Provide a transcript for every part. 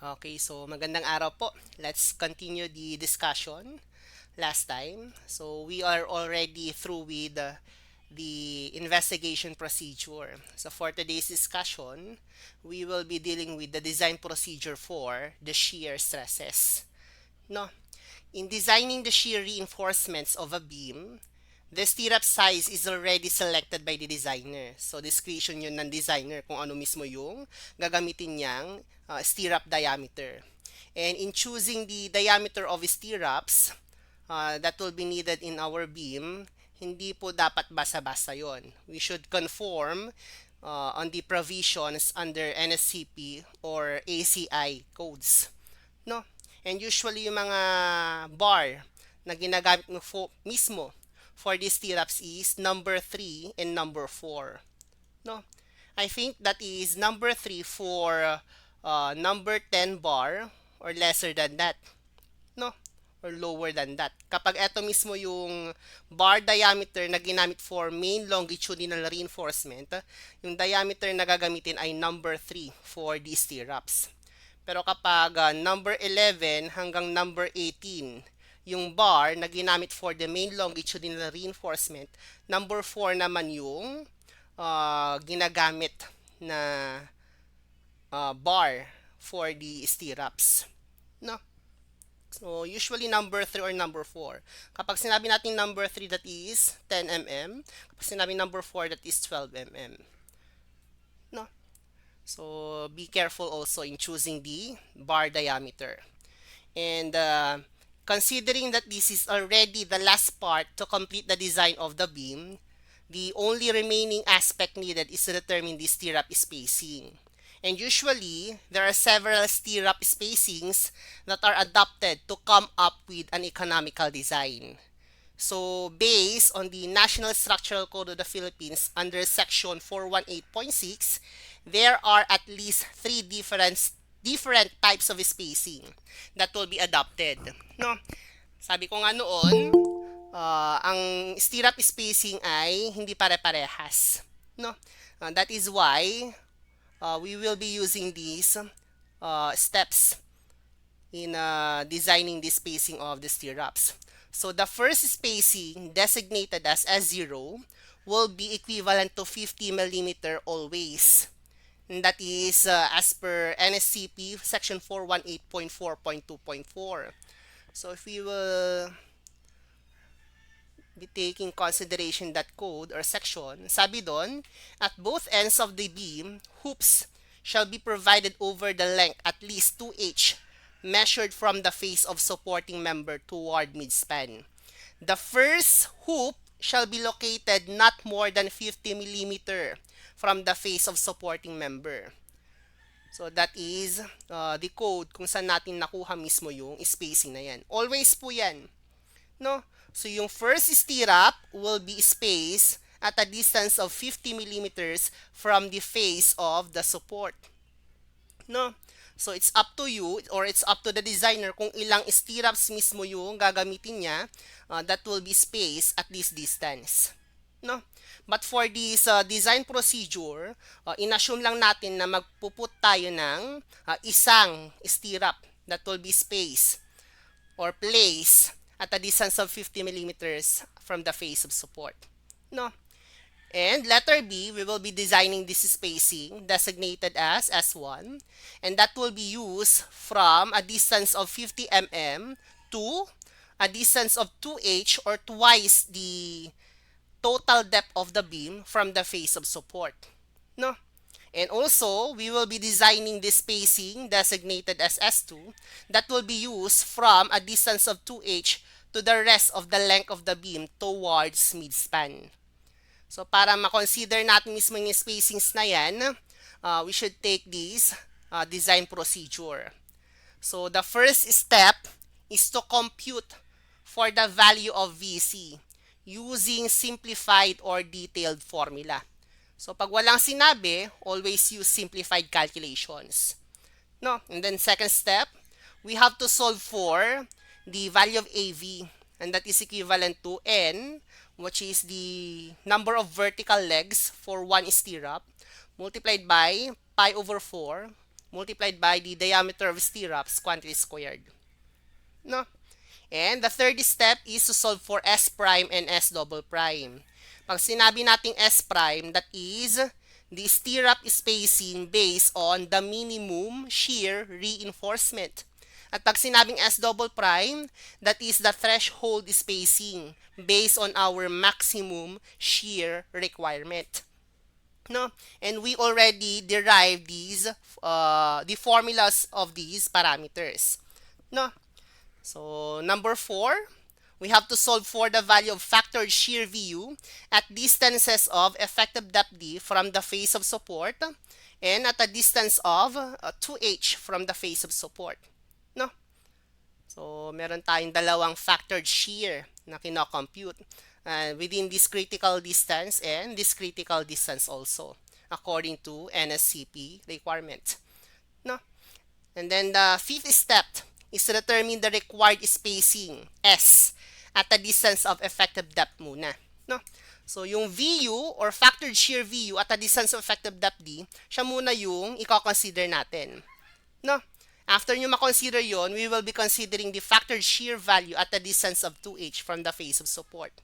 Okay, so magandang araw po. Let's continue the discussion last time. So we are already through with the investigation procedure. So for today's discussion, we will be dealing with the design procedure for the shear stresses. No, in designing the shear reinforcements of a beam, the stirrup size is already selected by the designer. So, discretion yun ng designer kung ano mismo yung gagamitin niyang stirrup diameter. And in choosing the diameter of stirrups that will be needed in our beam, hindi po dapat basa-basa yon. We should conform on the provisions under NSCP or ACI codes. No? And usually yung mga bar na ginagamit mo mismo for these stirrups is number 3 and number 4. No? I think that is number 3 for number 10 bar or lesser than that. No? Or lower than that. Kapag ito mismo yung bar diameter na ginamit for main longitudinal reinforcement, yung diameter na gagamitin ay number 3 for these stirrups. Pero kapag number 11 hanggang number 18, yung bar na ginamit for the main longitudinal reinforcement, number 4 naman yung ginagamit na bar for the stirrups. No? So, usually number 3 or number 4. Kapag sinabi natin number 3, that is 10 mm. Kapag sinabi number 4, that is 12 mm. No? So, be careful also in choosing the bar diameter. And considering that this is already the last part to complete the design of the beam, the only remaining aspect needed is to determine the stirrup spacing. And usually, there are several stirrup spacings that are adopted to come up with an economical design. So, based on the National Structural Code of the Philippines under Section 418.6, there are at least three different types of spacing that will be adopted. No? Sabi ko nga noon, ang stirrup spacing ay hindi pare-parehas. No? That is why we will be using these steps in designing the spacing of the stirrups. So the first spacing designated as S0 will be equivalent to 50 millimeter always. And that is as per NSCP section 418.4.2.4. So if we will be taking consideration that code or section, sabi doon, at both ends of the beam, hoops shall be provided over the length at least 2H measured from the face of supporting member toward midspan. The first hoop shall be located not more than 50 millimeter from the face of supporting member. So that is the code kung saan natin nakuha mismo yung spacing na yan. Always po yan. No? So yung first stirrup will be spaced at a distance of 50 millimeters from the face of the support. No? So it's up to you or it's up to the designer kung ilang stirrups mismo yung gagamitin niya that will be spaced at this distance. No? But for this design procedure, inassume lang natin na magpuput tayo ng isang stirrup that will be spaced or placed at a distance of 50 millimeters from the face of support. No? And letter B, we will be designing this spacing designated as S1, and that will be used from a distance of 50 mm to a distance of 2H or twice the total depth of the beam from the face of support. No? And also, we will be designing this spacing designated as S2 that will be used from a distance of 2H to the rest of the length of the beam towards midspan. So, para ma-consider natin mismo yung spacings na yan, we should take this design procedure. So, the first step is to compute for the value of VC using simplified or detailed formula. So, pag walang sinabi, always use simplified calculations. No? And then, second step, we have to solve for the value of AV, and that is equivalent to N, which is the number of vertical legs for one stirrup, multiplied by pi over 4, multiplied by the diameter of stirrups quantity squared. No? And the third step is to solve for S prime and S double prime. Pag sinabi nating S prime, that is the stirrup spacing based on the minimum shear reinforcement. At pag sinabing S double prime, that is the threshold spacing based on our maximum shear requirement. No? And we already derived these, the formulas of these parameters. No? So, number 4, we have to solve for the value of factored shear VU at distances of effective depth D from the face of support and at a distance of 2h from the face of support. No? So, meron tayong dalawang factored shear na kinocompute within this critical distance and this critical distance also according to NSCP requirement. No? And then the fifth step is to determine the required spacing S at a distance of effective depth muna. No? So, yung VU or factored shear VU at a distance of effective depth D, siya muna yung i-consider natin. No? After nyo ma-consider yon, we will be considering the factored shear value at a distance of 2h from the face of support.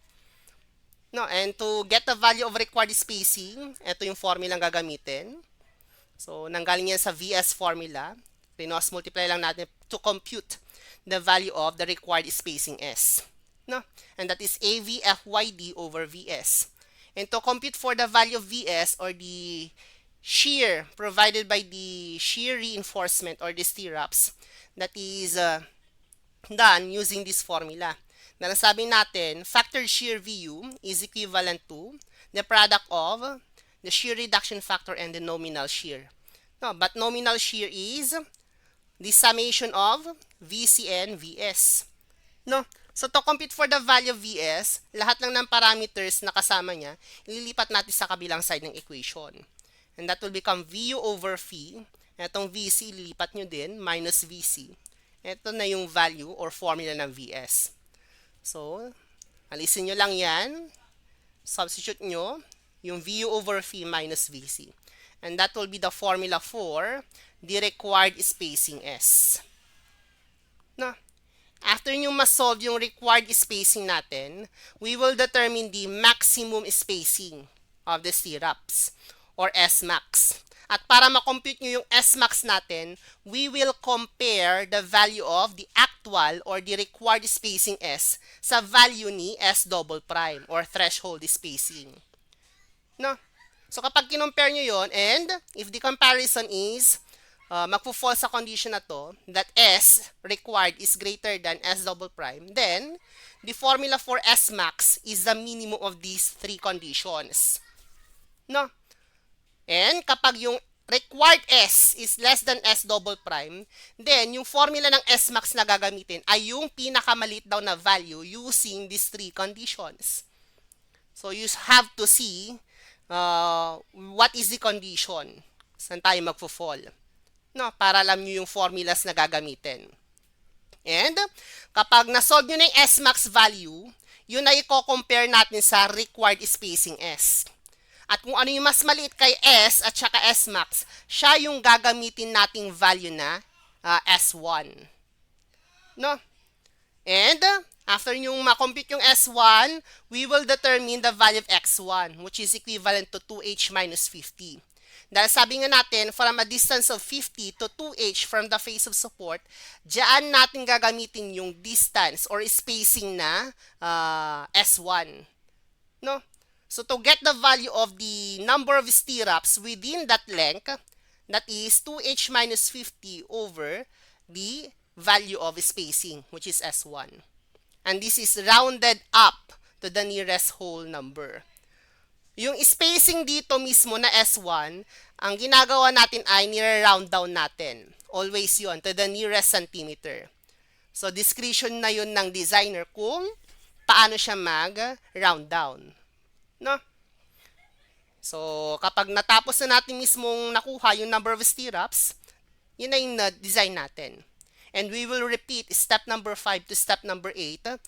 No? And to get the value of required spacing, ito yung formula gagamitin. So, nanggaling yan sa VS formula. Pinos multiply lang natin to compute the value of the required spacing S. No? And that is AVFYD over VS. And to compute for the value of VS or the shear provided by the shear reinforcement or the stirrups, that is done using this formula. Na nasabi natin, factored shear VU is equivalent to the product of the shear reduction factor and the nominal shear. No, but nominal shear is the summation of VC and VS. No? So, to compute for the value of VS, lahat lang ng parameters na kasama niya, ililipat natin sa kabilang side ng equation. And that will become VU over phi. Itong VC, ililipat nyo din, minus VC. Ito na yung value or formula ng VS. So, alisin nyo lang yan. Substitute nyo yung VU over phi minus VC. And that will be the formula for the required spacing S. No? After nyo ma-solve yung required spacing natin, we will determine the maximum spacing of the stirrups or S-max. At para ma-compute nyo yung S-max natin, we will compare the value of the actual or the required spacing S sa value ni S double prime or threshold spacing. No? So kapag kinompare nyo yon, and if the comparison is magpo-fall sa condition na to, that S required is greater than S double prime, then the formula for S max is the minimum of these three conditions. No? And kapag yung required S is less than S double prime, then yung formula ng S max na gagamitin ay yung pinakamalit daw na value using these three conditions. So you have to see what is the condition. Saan tayo magpo-fall. No, para alam nyo yung formulas na gagamitin. And kapag na-solve nyo na yung S max value, yun ay i-compare natin sa required spacing S. At kung ano yung mas maliit kay S at saka S max, siya yung gagamitin nating value na S1. No? And after yung ma-compute yung S1, we will determine the value of X1, which is equivalent to 2H minus 50. Dahil sabi nga natin, from a distance of 50 to 2H from the face of support, diyan natin gagamitin yung distance or spacing na S1. No? So, to get the value of the number of stirrups within that length, that is 2H minus 50 over the value of spacing, which is S1. And this is rounded up to the nearest whole number. Yung spacing dito mismo na S1, ang ginagawa natin ay nire-round down natin. Always yon to the nearest centimeter. So, discretion na yun ng designer kung paano siya mag-round down. No? So, kapag natapos na natin mismong nakuha yung number of stirrups, yun na yung design natin. And we will repeat step number 5 to step number 8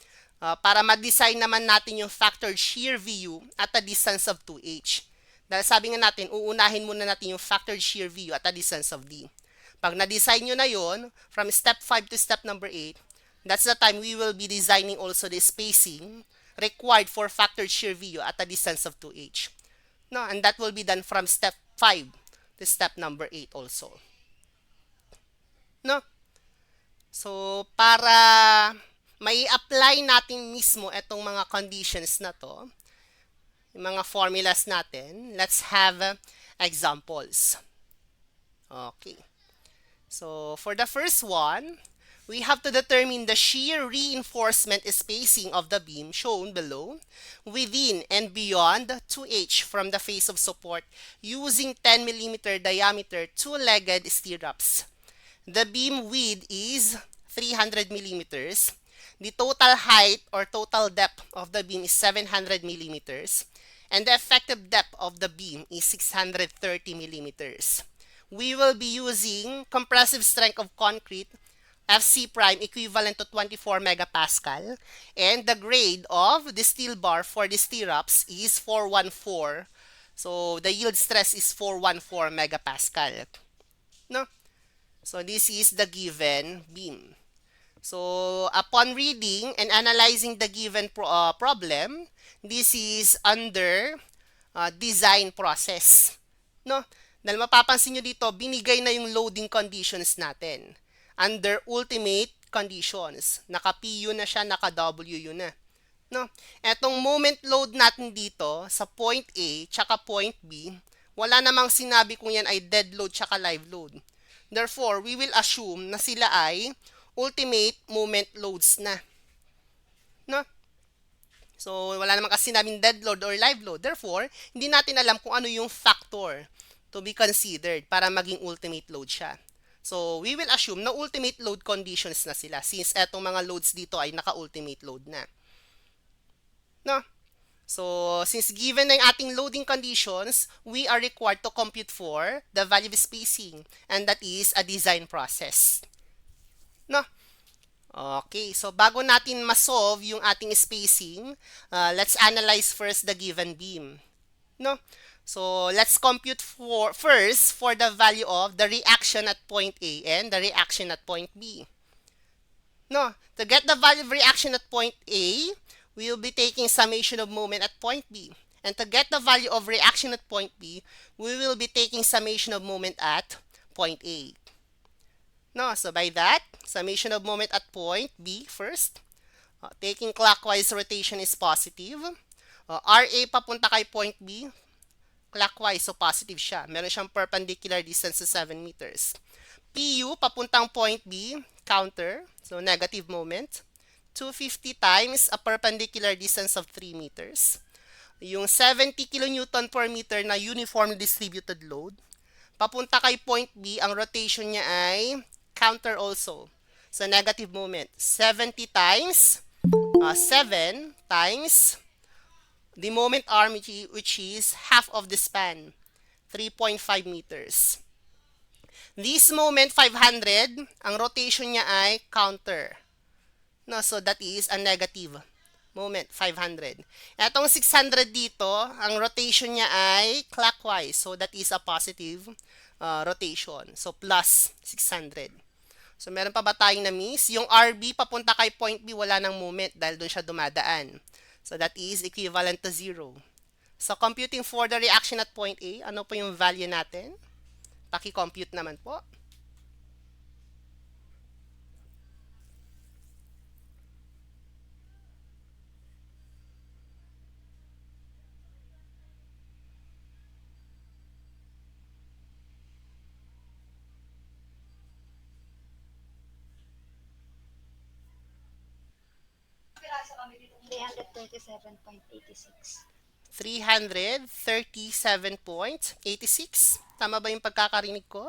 para ma-design naman natin yung factored shear VU at a distance of 2H. Dahil sabi nga natin, uunahin muna natin yung factored shear VU at a distance of D. Pag na-design nyo na yon from step 5 to step number 8, that's the time we will be designing also the spacing required for factored shear VU at a distance of 2H. No, and that will be done from step 5 to step number 8 also. No? So, para may apply natin mismo itong mga conditions na to, yung mga formulas natin, let's have examples. Okay. So, for the first one, we have to determine the shear reinforcement spacing of the beam shown below within and beyond 2H from the face of support using 10 mm diameter two-legged stirrups. The beam width is 300 millimeters. The total height or total depth of the beam is 700 millimeters. And the effective depth of the beam is 630 millimeters. We will be using compressive strength of concrete FC prime equivalent to 24 megapascal, and the grade of the steel bar for the stirrups is 414. So the yield stress is 414 megapascal. No? So this is the given beam. So upon reading and analyzing the given problem, this is under design process. No? Dahil mapapansin nyo dito, binigay na yung loading conditions natin. Under ultimate conditions. Naka-PU na siya, naka-WU na. No? Etong moment load natin dito sa point A tsaka point B, wala namang sinabi kung yan ay dead load tsaka live load. Therefore, we will assume na sila ay ultimate moment loads na. No? So, wala namang kasi sinabing dead load or live load. Therefore, hindi natin alam kung ano yung factor to be considered para maging ultimate load siya. So, we will assume na ultimate load conditions na sila since etong mga loads dito ay naka-ultimate load na. No? So, since given na yung ating loading conditions, we are required to compute for the value of spacing, and that is a design process. No? Okay, so bago natin ma-solve yung ating spacing, let's analyze first the given beam. No? So, let's compute first for the value of the reaction at point A and the reaction at point B. No, to get the value of reaction at point A, we will be taking summation of moment at point B. And to get the value of reaction at point B, we will be taking summation of moment at point A. No, so by that, summation of moment at point B first. Taking clockwise rotation is positive. RA papunta kay point B, clockwise, so positive siya. Meron siyang perpendicular distance sa 7 meters. PU papuntang point B, counter, so negative moment. 250 times a perpendicular distance of 3 meters. Yung 70 kN per meter na uniformly distributed load. Papunta kay point B, ang rotation niya ay counter also. So negative moment. 70 times 7 times the moment arm, which is half of the span, 3.5 meters. This moment 500, ang rotation niya ay counter. No, so that is a negative moment 500. Etong 600 dito, ang rotation niya ay clockwise, so that is a positive rotation. So plus 600. So meron pa ba tayong na-miss? Yung RB papunta kay point B, wala nang moment dahil doon siya dumadaan. So that is equivalent to 0. So computing for the reaction at point A, ano po yung value natin? Paki-compute naman po. $337.86. 337.86. Tama ba yung pagkakarinig ko?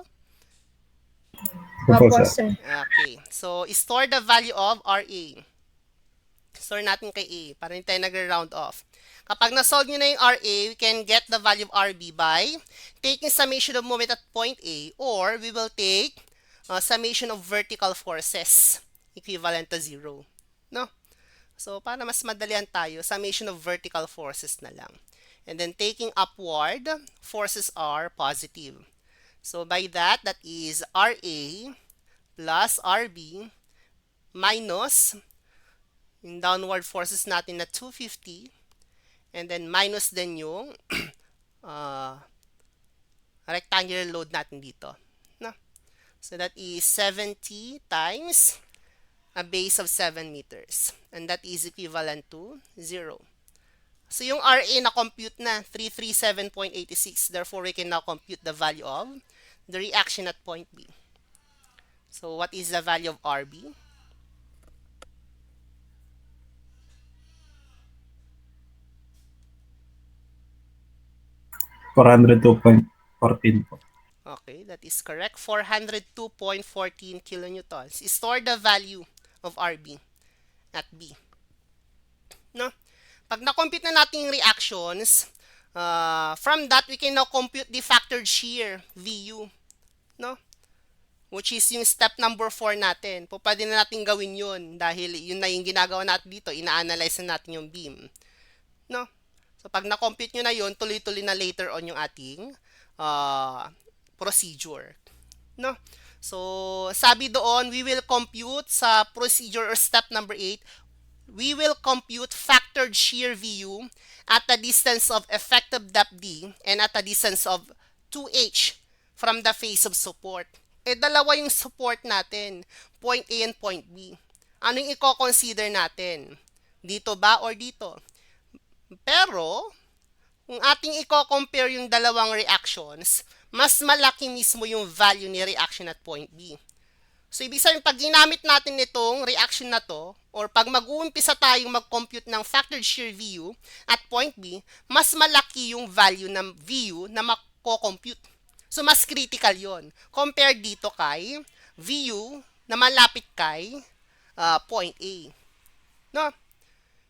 Opo, sir. Okay. So, store the value of RA. Store natin kay A para hindi tayo nag-round off. Kapag na-solve nyo na yung RA, we can get the value of RB by taking summation of moment at point A, or we will take summation of vertical forces equivalent to 0. No? So, para mas madalian tayo, summation of vertical forces na lang. And then, taking upward, forces are positive. So by that, that is RA plus RB minus yung downward forces natin na 250 and then minus din yung uh, rectangular load natin dito. No? So that is 70 times a base of 7 meters. And that is equivalent to 0. So yung RA na-compute na, 337.86. Therefore, we can now compute the value of the reaction at point B. So what is the value of RB? 402.14 po. Okay, that is correct. 402.14 kilonewtons. Store the value of RB at B. No? Pag na-compute na natin yung reactions, from that, we can now compute the factored shear, VU. No? Which is yung step number 4 natin. Pwede na natin gawin yun dahil yun na yung ginagawa natin dito. Ina-analyze na natin yung beam. No? So, pag na-compute nyo na yun, tuloy-tuloy na later on yung ating procedure. No? So, sabi doon, we will compute sa procedure or step number 8, we will compute factored shear VU at a distance of effective depth D and at a distance of 2H from the face of support. Dalawa yung support natin, point A and point B. Ano yung i-consider natin? Dito ba or dito? Pero, kung ating i-compare yung dalawang reactions, mas malaki mismo yung value ni reaction at point B. So, ibig sabihin, pag ginamit natin itong reaction na to, or pag mag-uumpisa tayong mag-compute ng factored shear VU at point B, mas malaki yung value ng VU na mako-compute. So, mas critical yon compared dito kay VU na malapit kay point A. No?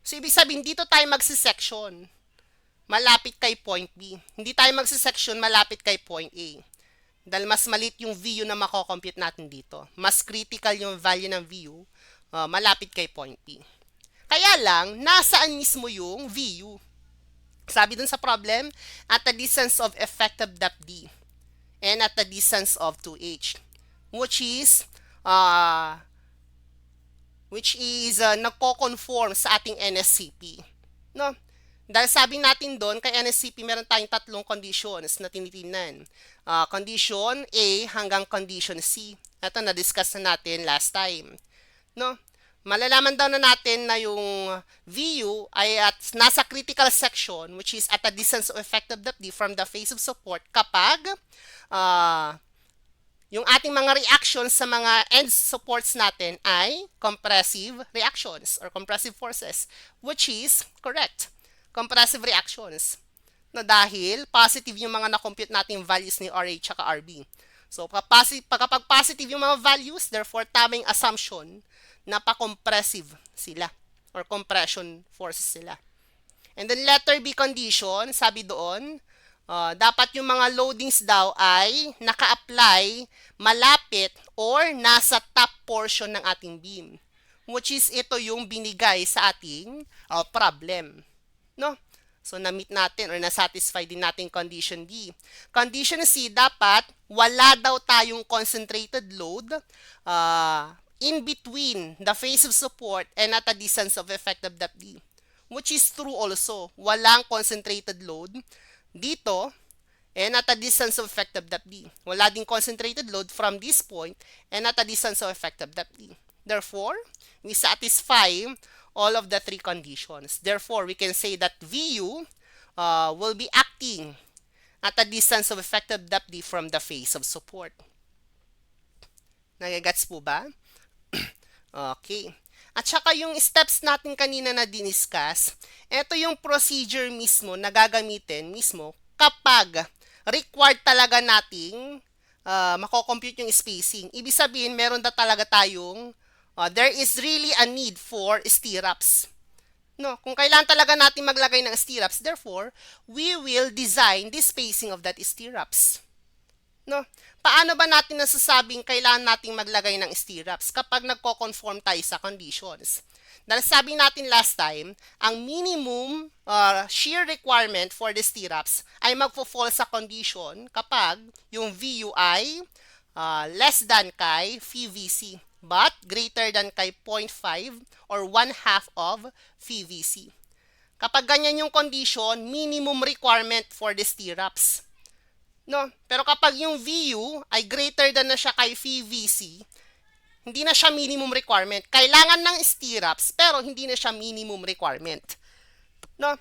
So, ibig sabihin, dito tayo magsisection malapit kay point B. Hindi tayo magsisection malapit kay point A. Dahil mas maliit yung VU na mako-compute natin dito. Mas critical yung value ng VU malapit kay point P. Kaya lang, nasaan mismo yung VU? Sabi dun sa problem, at a distance of effective depth D and at a distance of 2H, which is nagko-conform sa ating NSCP. No? Dahil sabi natin doon, kay NSCP meron tayong tatlong conditions na tinitingnan. Condition A hanggang condition C. Ito na-discuss na natin last time. No? Malalaman daw na natin na yung VU ay at nasa critical section, which is at a distance of effective depth D from the face of support kapag yung ating mga reactions sa mga end supports natin ay compressive reactions or compressive forces, which is correct. Compressive reactions. No, dahil positive yung mga na-compute nating values ni RH at RB. So, kapag positive yung mga values, therefore, tamang assumption na pa-compressive sila or compression forces sila. And then, letter B condition, sabi doon, dapat yung mga loadings daw ay naka-apply malapit or nasa top portion ng ating beam. Which is ito yung binigay sa ating problem. No? So, na-meet natin or na-satisfy din natin condition D. Condition C, dapat wala daw tayong concentrated load in between the face of support and at a distance of effective depth D. Which is true also. Walang concentrated load dito and at a distance of effective depth D. Wala ding concentrated load from this point and at a distance of effective depth D. Therefore, we satisfy all of the three conditions. Therefore, we can say that VU will be acting at a distance of effective depth D from the face of support. Nagagets po ba? Okay. At saka yung steps natin kanina na diniscuss, ito yung procedure mismo na gagamitin mismo kapag required talaga nating mako-compute yung spacing. Ibig sabihin, meron na talaga tayong there is really a need for stirrups. No, kung kailan talaga natin maglagay ng stirrups, therefore, we will design the spacing of that stirrups. No, Paano ba natin nasasabing kailangan nating maglagay ng stirrups kapag nagko-conform tayo sa conditions? Dahil sabi natin last time, ang minimum shear requirement for the stirrups ay magfo-fall sa condition kapag yung VU ay less than kay VVC but greater than kay 0.5 or 1/2 of VVC. Kapag ganyan yung condition, minimum requirement for the stirrups. No? Pero kapag yung VU ay greater than na siya kay VVC, hindi na siya minimum requirement. Kailangan ng stirrups, pero hindi na siya minimum requirement. No?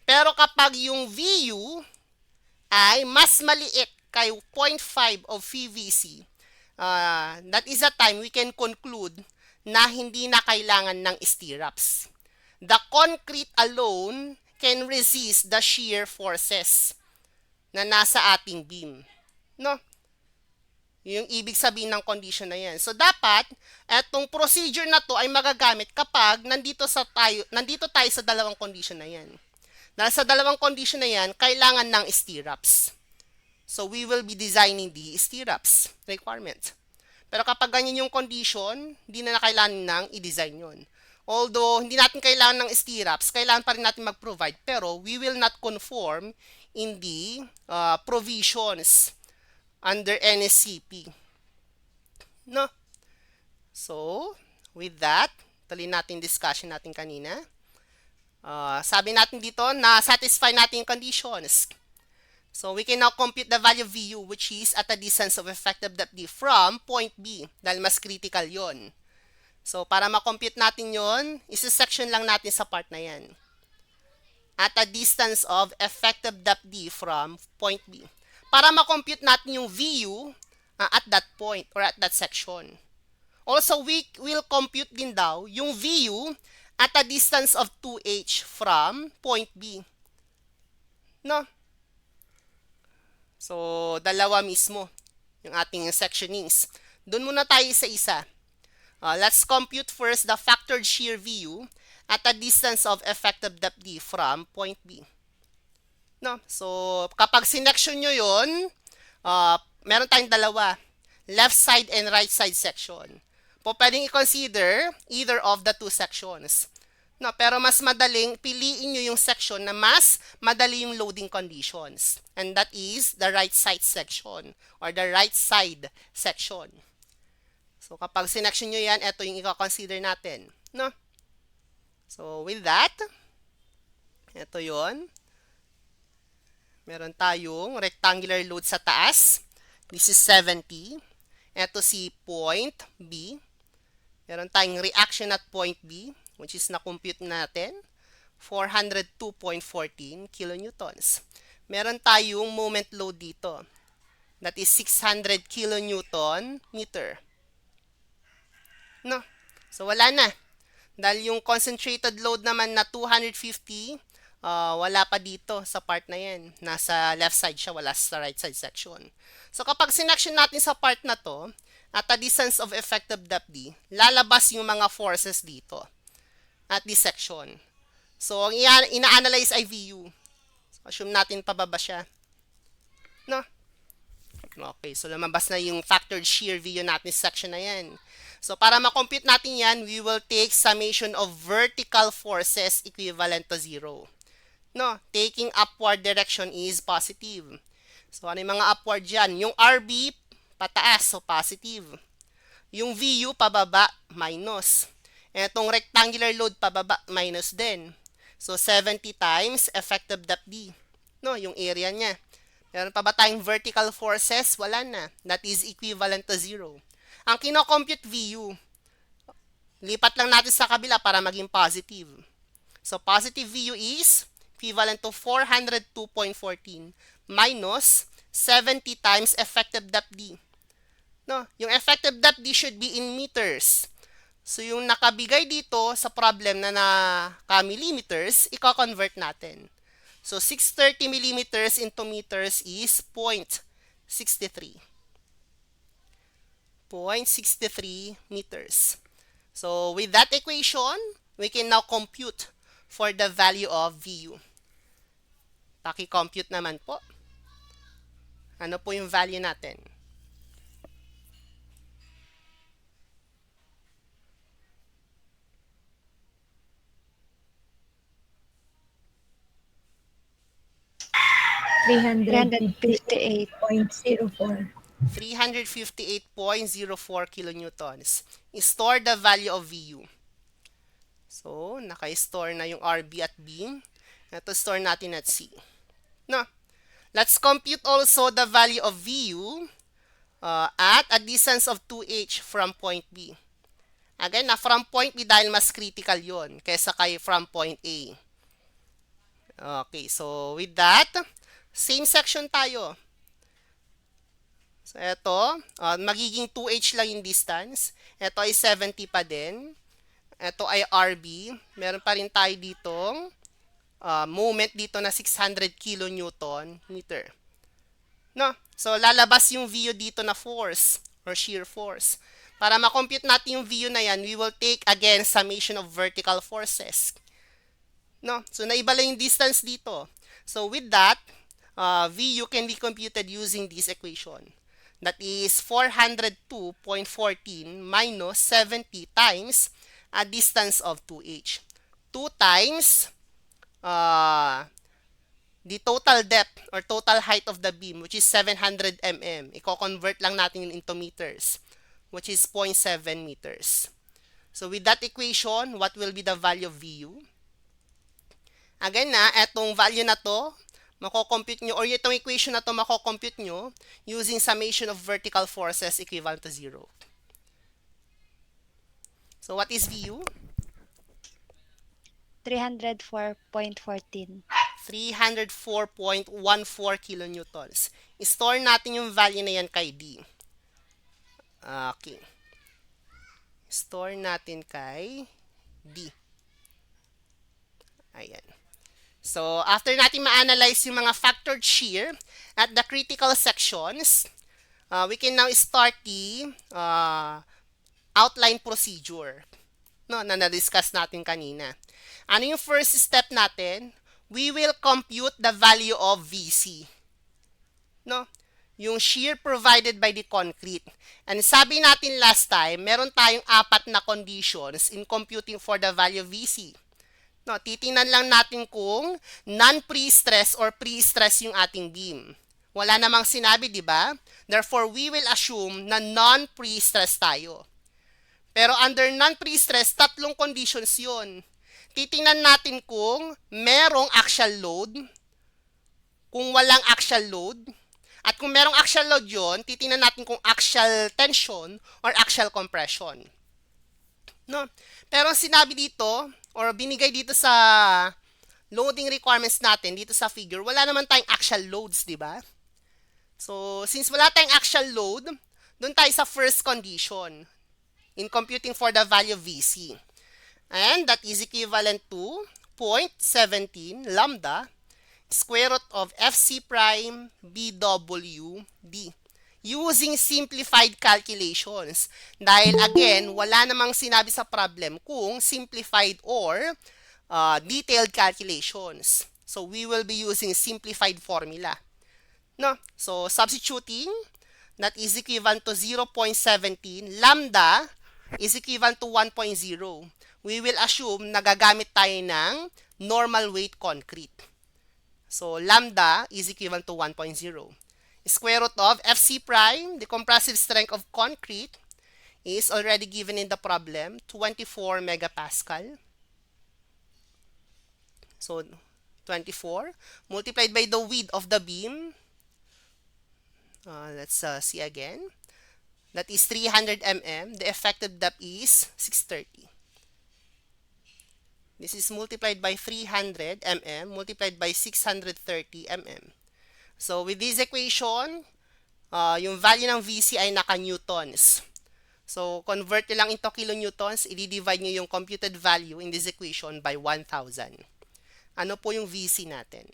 Pero kapag yung VU ay mas maliit kay 0.5 of VVC, that is the time we can conclude na hindi na kailangan ng stirrups. The concrete alone can resist the shear forces na nasa ating beam. No? Yung ibig sabihin ng condition na yan. So, dapat, etong procedure na to ay magagamit kapag nandito tayo sa dalawang condition na yan. Dahil sa dalawang condition na yan, kailangan ng stirrups. So, we will be designing the stirrups requirement. Pero kapag ganyan yung condition, hindi na kailangan ng i-design yun. Although, hindi natin kailangan ng stirrups, kailangan pa rin natin mag-provide. Pero, we will not conform in the provisions under NSCP. No? So, with that, tuloy natin discussion natin kanina. Sabi natin dito na satisfy natin yung conditions. So, we can now compute the value of VU which is at a distance of effective depth D from point B dahil mas critical yon. So, para ma-compute natin yon, isa-section lang natin sa part na yan. At a distance of effective depth D from point B. Para ma-compute natin yung VU at that point or at that section. Also, we will compute din daw yung VU at a distance of 2h from point B. No? So, dalawa mismo yung ating sectionings. Doon muna tayo isa-isa. Let's compute first the factored shear VU at a distance of effective depth D from point B. No? So, kapag sinection nyo yun, meron tayong dalawa. Left side and right side section. Po, pwedeng i-consider either of the two sections. No, pero mas madaling piliin nyo yung section na mas madali yung loading conditions. And that is the right side section or the right side section. So, kapag sinection nyo yan, ito yung i-consider natin. No? So, with that, ito yon. Meron tayong rectangular load sa taas. This is 70. Ito si point B. Meron tayong reaction at point B, which is na-compute natin, 402.14 kilonewtons. Meron tayong moment load dito. That is 600 kilonewton meter. No? So, wala na. Dahil yung concentrated load naman na 250, wala pa dito sa part na yan. Nasa left side siya, wala sa right side section. So, kapag sinection natin sa part na to, at a distance of effective depth D, lalabas yung mga forces dito at this section. So, ang ina-analyze ay VU. So, assume natin pababa siya. No? Okay, so lumabas na yung factored shear VU natin sa section na yan. So, para ma-compute natin yan, we will take summation of vertical forces equivalent to 0. No, taking upward direction is positive. So, ano yung mga upward dyan? Yung RB, pataas, so positive. Yung VU, pababa, minus. Etong rectangular load, pababa, minus din. So, 70 times effective depth D. No, yung area niya. Meron pa ba tayong vertical forces? Wala na. That is equivalent to 0. Ang kino-compute VU, lipat lang natin sa kabila para maging positive. So, positive VU is equivalent to 402.14 minus 70 times effective depth D. No, yung effective depth D should be in meters. So, yung nakabigay dito sa problem na naka-millimeters, i-convert natin. So, 630 millimeters into meters is 0.63. 0.63 meters. So, with that equation, we can now compute for the value of VU. Paki-compute naman po. Ano po yung value natin? 358. 358.04. 358.04 kilonewtons. Store the value of VU. So, naka-store na yung RB at beam. Ito, store natin at C. No. Let's compute also the value of VU at a distance of 2h from point B. Again, na from point B dahil mas critical yon kaysa kay from point A. Okay, so with that, same section tayo. So, ito, magiging 2h lang yung distance. Ito ay 70 pa din. Ito ay RB. Meron pa rin tayo ditong moment dito na 600 kilonewton meter. No? So, lalabas yung VU dito na force or shear force. Para makompute natin yung VU na yan, we will take again summation of vertical forces. No? So, naiba lang yung distance dito. So, with that, VU can be computed using this equation. That is 402.14 minus 70 times a distance of 2h. 2 times the total depth or total height of the beam, which is 700 mm. Iko-convert lang natin into meters, which is 0.7 meters. So with that equation, what will be the value of VU? Again na, etong value na to, mako-compute nyo, or itong equation na to, mako-compute nyo using summation of vertical forces equivalent to 0. So what is VU? 304.14. 304.14 kilonewtons. Store natin yung value na yan kay D. Okay. Store natin kay D. Ayan. So, after natin ma-analyze yung mga factored shear at the critical sections, we can now start the outline procedure, no, na na-discuss natin kanina. Ano yung first step natin? We will compute the value of VC. No? Yung shear provided by the concrete. And sabi natin last time, meron tayong 4 na conditions in computing for the value of VC. No, titingnan lang natin kung non-pre-stress or pre-stress yung ating beam. Wala namang sinabi, di ba? Therefore, we will assume na non-pre-stress tayo. Pero under non-pre-stress, 3 conditions yun. Titingnan natin kung merong axial load, kung walang axial load, at kung merong axial load yon, titingnan natin kung axial tension or axial compression. No? Pero sinabi dito, or binigay dito sa loading requirements natin, dito sa figure, wala naman tayong axial loads, di ba? So, since wala tayong axial load, doon tayo sa first condition in computing for the value of VC. And that is equivalent to 0.17 lambda square root of FC prime BWD using simplified calculations. Dahil again, wala namang sinabi sa problem kung simplified or detailed calculations. So we will be using simplified formula. No? So substituting, that is equivalent to 0.17 lambda is equivalent to 1.0. We will assume na gagamit tayo ng normal weight concrete. So, lambda is equivalent to 1.0. Square root of FC prime, the compressive strength of concrete, is already given in the problem, 24 megapascal. So, 24 multiplied by the width of the beam. Let's see again. That is 300 mm. The effective depth is 630. This is multiplied by 300 mm multiplied by 630 mm. So, with this equation, yung value ng VC ay naka-newtons. So, convert nyo lang into kilonewtons, i-divide nyo yung computed value in this equation by 1,000. Ano po yung VC natin?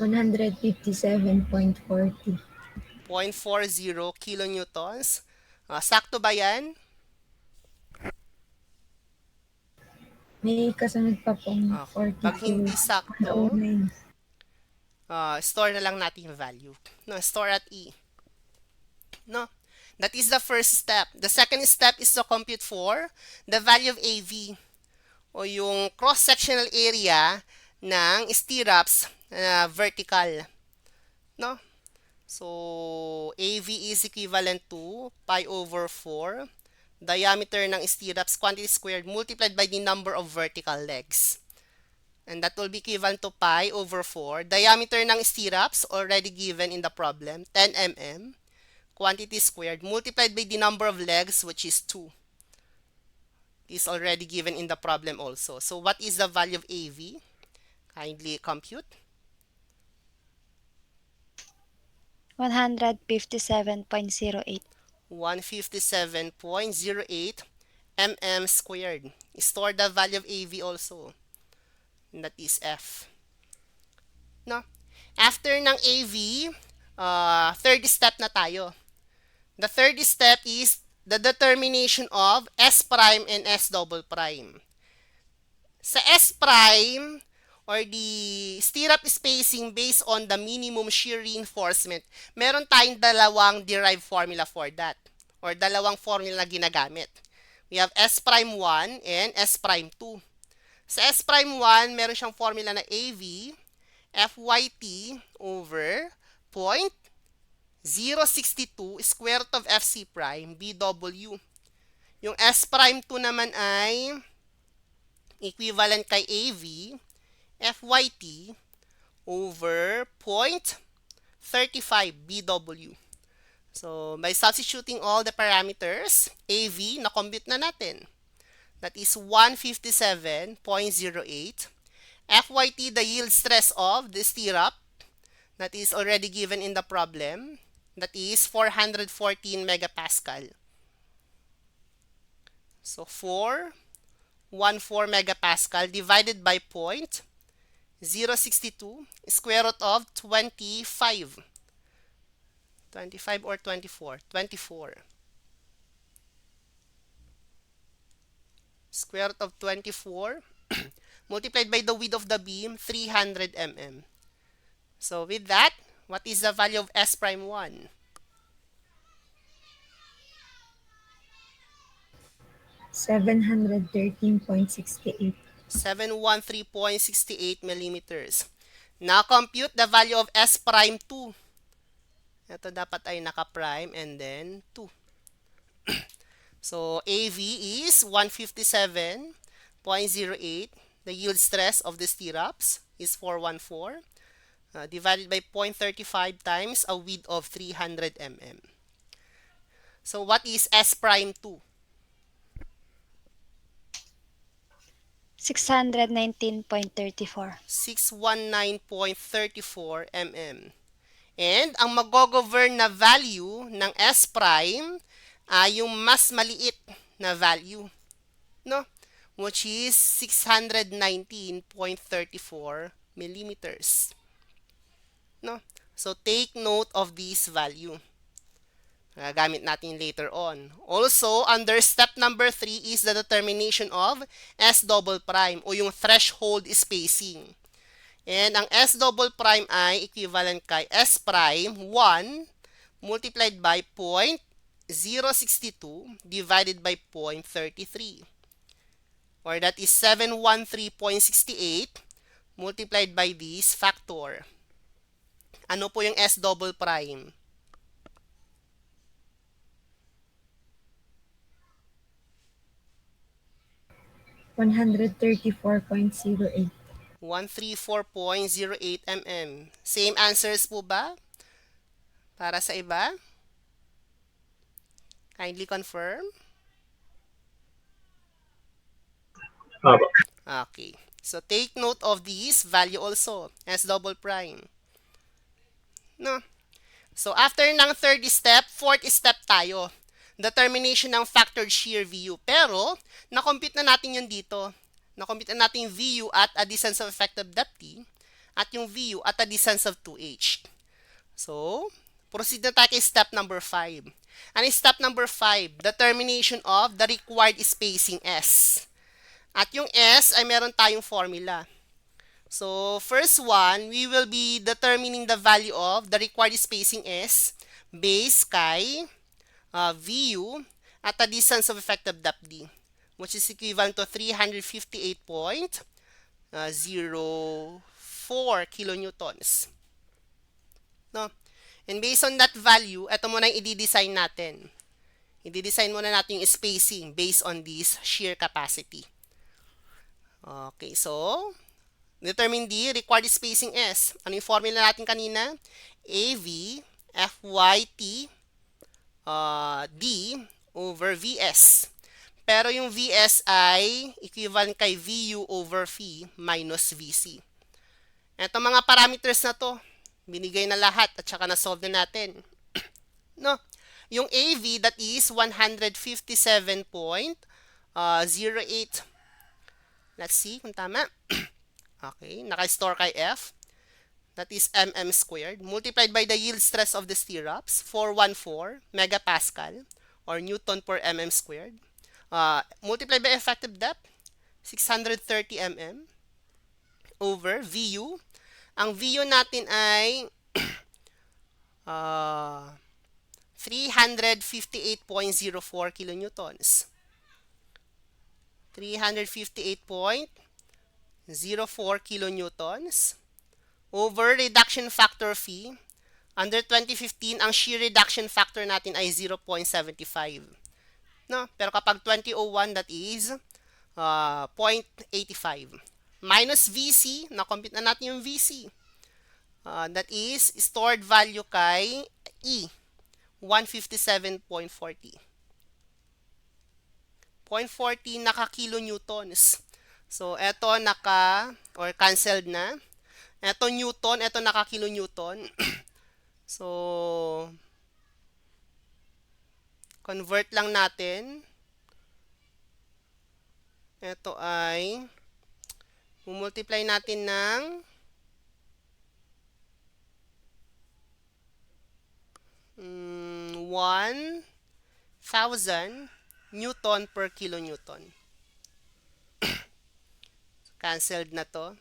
157.40. 0.40 kilonewtons. Sakto ba yan? May kasunod pa pong 42. Pag hindi sakto, 109. store na lang natin yung value. No, store at E. No? That is the first step. The second step is to compute for the value of AV o yung cross-sectional area ng stirrups na vertical. No? So, AV is equivalent to pi over 4 diameter ng stirrups quantity squared multiplied by the number of vertical legs. And that will be equivalent to pi over 4. Diameter ng stirrups already given in the problem, 10 mm. Quantity squared multiplied by the number of legs, which is 2. Is already given in the problem also. So what is the value of AV? Kindly compute. 157.08. 157.08 mm squared. Store the value of AV also. And that is F. No? After ng AV, third step na tayo. The third step is the determination of S prime and S double prime. Sa S prime, or the stirrup spacing based on the minimum shear reinforcement, meron tayong dalawang derived formula for that. Or dalawang formula na ginagamit. We have S prime 1 and S prime 2. Sa S prime 1, meron siyang formula na AV, FYT over 0.062 square root of FC prime BW. Yung S prime 2 naman ay equivalent kay AV, FYT over 0.35 BW. So, by substituting all the parameters, AV, na-compute na natin. That is 157.08. FYT, the yield stress of the stirrup, that is already given in the problem. That is 414 megapascal. So, 414 megapascal divided by 0.062 square root of 25. 25 or 24? 24. Square root of 24 multiplied by the width of the beam, 300 mm. So with that, what is the value of S prime 1? 713.68. 713.68 millimeters. Now compute the value of S prime 2. Ito dapat ay naka-prime and then 2. So AV is 157.08. The yield stress of the stirrups is 414. Divided by 0.35 times a width of 300 mm. So what is S prime 2? 619.34. 619.34 mm. And ang mag-govern na value ng S prime ay yung mas maliit na value, no? Which is 619.34 millimeters. No? So take note of this value. Gagamit natin later on. Also, under step number 3 is the determination of S double prime o yung threshold spacing. And ang S double prime ay equivalent kay S prime 1 multiplied by 0.062 divided by 0.33. Or that is 713.68 multiplied by this factor. Ano po yung S double prime? $134.08. 134.08 mm. Same answers po ba? Para sa iba? Kindly confirm. Okay. So take note of this value also. S double prime. No? So after ng third step, fourth step tayo. Determination ng factored shear VU. Pero, na-compute na natin yun dito. Na-compute na natin yung VU at a distance of effective depth T at yung VU at a distance of 2H. So, proceed na tayo kay step number 5. Ano yung step number 5? Determination of the required spacing S. At yung S ay meron tayong formula. So, first one, we will be determining the value of the required spacing S based kay VU at a distance of effective depth D, which is equivalent to 358.0 0.04 kilonewtons. No? And based on that value, ito muna yung i-design natin. I-design muna natin yung spacing based on this shear capacity. Okay, so determine the required spacing S. Ano yung formula natin kanina? AV FYT D over VS. Pero yung VS ay equivalent kay VU over V minus VC. Ito mga parameters na to, binigay na lahat at saka na-solve na natin. No? Yung AV, that is 157.08. Let's see kung tama. Okay, naka-store kay F. That is mm squared. Multiplied by the yield stress of the stirrups, 414 megapascal or Newton per mm squared. Multiplied by effective depth, 630 mm over VU. Ang VU natin ay 358.04 kilonewtons. 358.04 kilonewtons over reduction factor phi. Under 2015, ang shear reduction factor natin ay 0.75. No? Pero kapag 2001, that is 0.85. Minus VC, na-compute na natin yung VC. That is stored value kay E, 157.40. 0.40 naka-kilonewtons. So, eto cancelled na. Eto Newton, eto naka-kilonewton. So, convert lang natin. Ito ay multiply natin ng 1,000 Newton per kilonewton. Cancelled na to.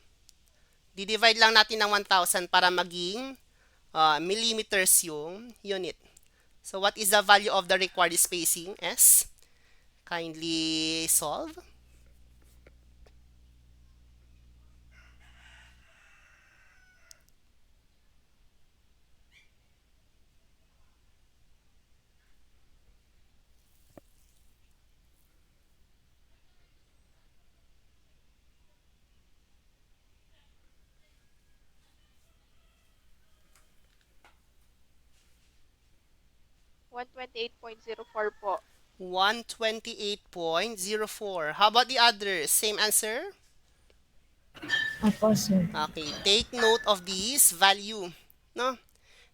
Di-divide lang natin ng 1,000 para maging millimeters yung unit. So, what is the value of the required spacing? S. Kindly solve. $128.04 po. 128.04. How about the others? Same answer? Opo, sir. Okay, take note of this value. No?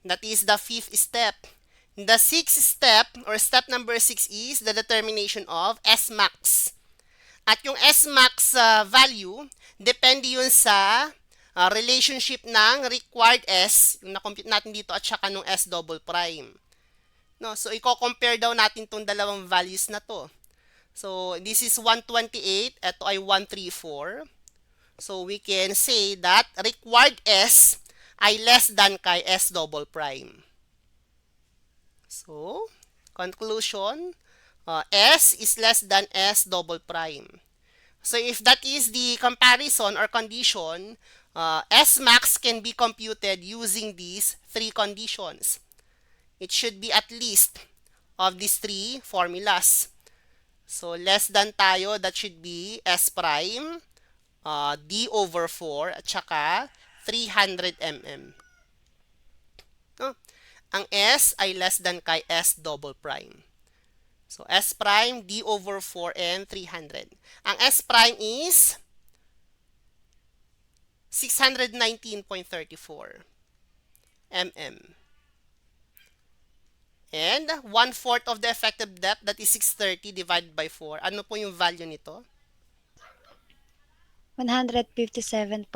That is the fifth step. The sixth step, or step number 6, is the determination of S max. At yung S max value, depende yun sa relationship ng required S, yung na-compute natin dito, at saka nung S double prime. No, so i-compare daw natin tong dalawang values na to. So this is 128, ito ay 134. So we can say that required S ay less than kay S double prime. So, conclusion, S is less than S double prime. So if that is the comparison or condition, S max can be computed using these three conditions. It should be at least of these three formulas. So, less than tayo, that should be S prime, D over 4, at saka 300 mm. No? Ang S ay less than kay S double prime. So, S prime, D over 4, and 300. Ang S prime is 619.34 mm. And 1/4 of the effective depth, that is 630 divided by 4. Ano po yung value nito? 157.5.